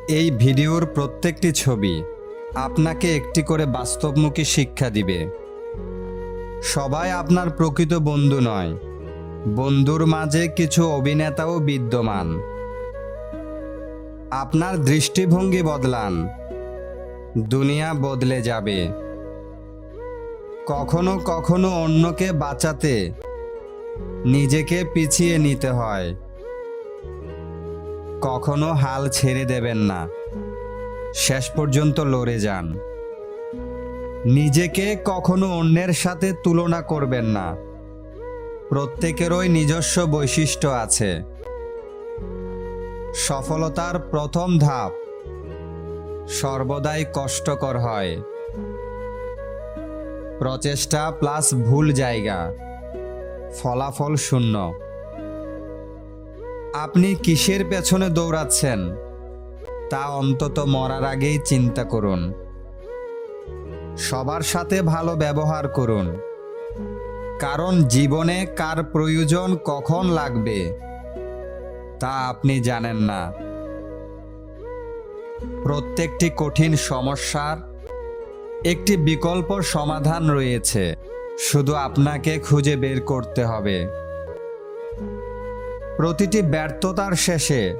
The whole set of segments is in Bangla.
এই ভিডিওর প্রত্যেকটি ছবি আপনাকে একটি করে বাস্তবমুখী শিক্ষা দিবে। সবাই আপনার প্রকৃত বন্ধু নয়, বন্ধুর মাঝে কিছু অভিনেতাও বিদ্যমান। আপনার দৃষ্টিভঙ্গি বদলান, দুনিয়া বদলে যাবে। কখনো কখনো অন্যকে বাঁচাতে নিজেকে পিছিয়ে নিতে হয়। কখনো হাল ছেড়ে দেবেন না, শেষ পর্যন্ত লড়ে যান। নিজেকে কখনো অন্যের সাথে তুলনা করবেন না, প্রত্যেকেরই নিজস্ব বৈশিষ্ট্য আছে। সফলতার প্রথম ধাপ সর্বদাই কষ্টকর হয়। প্রচেষ্টা প্লাস ভুল জায়গা, ফলাফল শূন্য। আপনি কিসের পেছনে দৌড়াচ্ছেন তা অন্তত মরার আগেই চিন্তা করুন। সবার সাথে ভালো ব্যবহার করুন, কারণ জীবনে কার প্রয়োজন কখন লাগবে তা আপনি জানেন না। প্রত্যেকটি কঠিন সমস্যার একটি বিকল্প সমাধান রয়েছে, শুধু আপনাকে খুঁজে বের করতে হবে। প্রতিটি ব্যর্থতার শেষে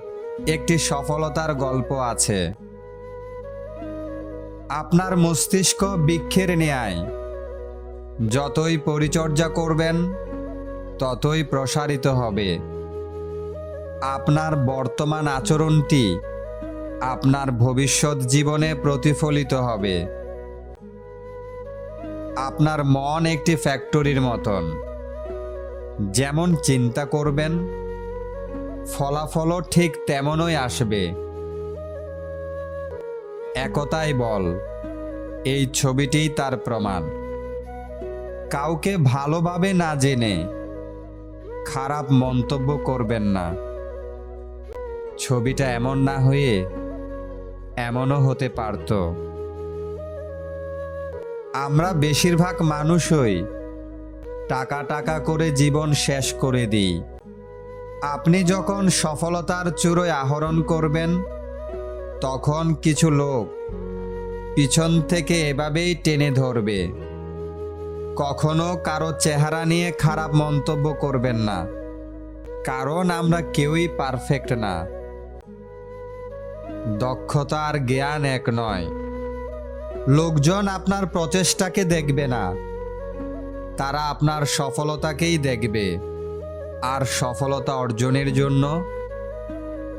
একটি সফলতার গল্প আছে। আপনার মস্তিষ্ক বৃক্ষের ন্যায়, যতই পরিচর্যা করবেন ততই প্রসারিত হবে। আপনার বর্তমান আচরণটি আপনার ভবিষ্যৎ জীবনে প্রতিফলিত হবে। আপনার মন একটি ফ্যাক্টরির মতন, যেমন চিন্তা করবেন ফলাফলও ঠিক তেমনই আসবে। একতাই বল, এই ছবিটিই তার প্রমাণ। কাউকে ভালোভাবে না জেনে খারাপ মন্তব্য করবেন না। ছবিটা এমন না হয়ে এমনও হতে পারত। আমরা বেশিরভাগ মানুষই টাকা টাকা করে জীবন শেষ করে দিই। আপনি যখন সফলতার চূড়ায় আরোহণ করবেন, তখন কিছু লোক পিছন থেকে এভাবেই টেনে ধরবে। কখনো কারো চেহারা নিয়ে খারাপ মন্তব্য করবেন না, কারণ আমরা কেউই পারফেক্ট না। দক্ষতা আর জ্ঞান এক নয়। লোকজন আপনার প্রচেষ্টাকে দেখবে না, তারা আপনার সফলতাকেই দেখবে। আর সফলতা অর্জনের জন্য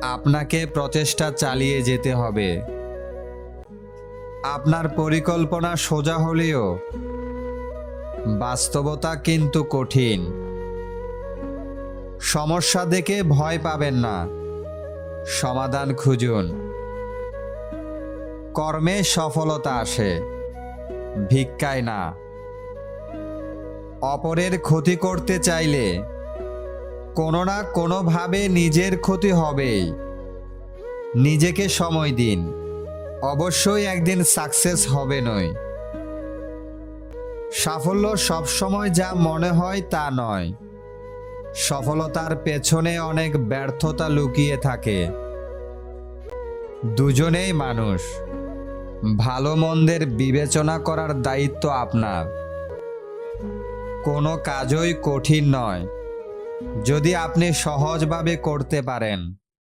আপনাকে প্রচেষ্টা চালিয়ে যেতে হবে। আপনার পরিকল্পনা সোজা হলেও বাস্তবতা কিন্তু কঠিন। সমস্যা দেখে ভয় পাবেন না, সমাধান খুঁজুন। কর্মে সফলতা আসে, ভিক্ষায় না। অপরের ক্ষতি করতে চাইলে কোনো না কোনোভাবে নিজের ক্ষতি হবেই। নিজেকে সময় দিন, অবশ্যই একদিন সাকসেস হবেনই। সাফল্য সবসময় যা মনে হয় তা নয়। সফলতার পেছনে অনেক ব্যর্থতা লুকিয়ে থাকে। দুজনেই মানুষ, ভালো মন্দের বিবেচনা করার দায়িত্ব আপনার। কোনো কাজই কঠিন নয় যদি আপনি সহজভাবে করতে পারেন।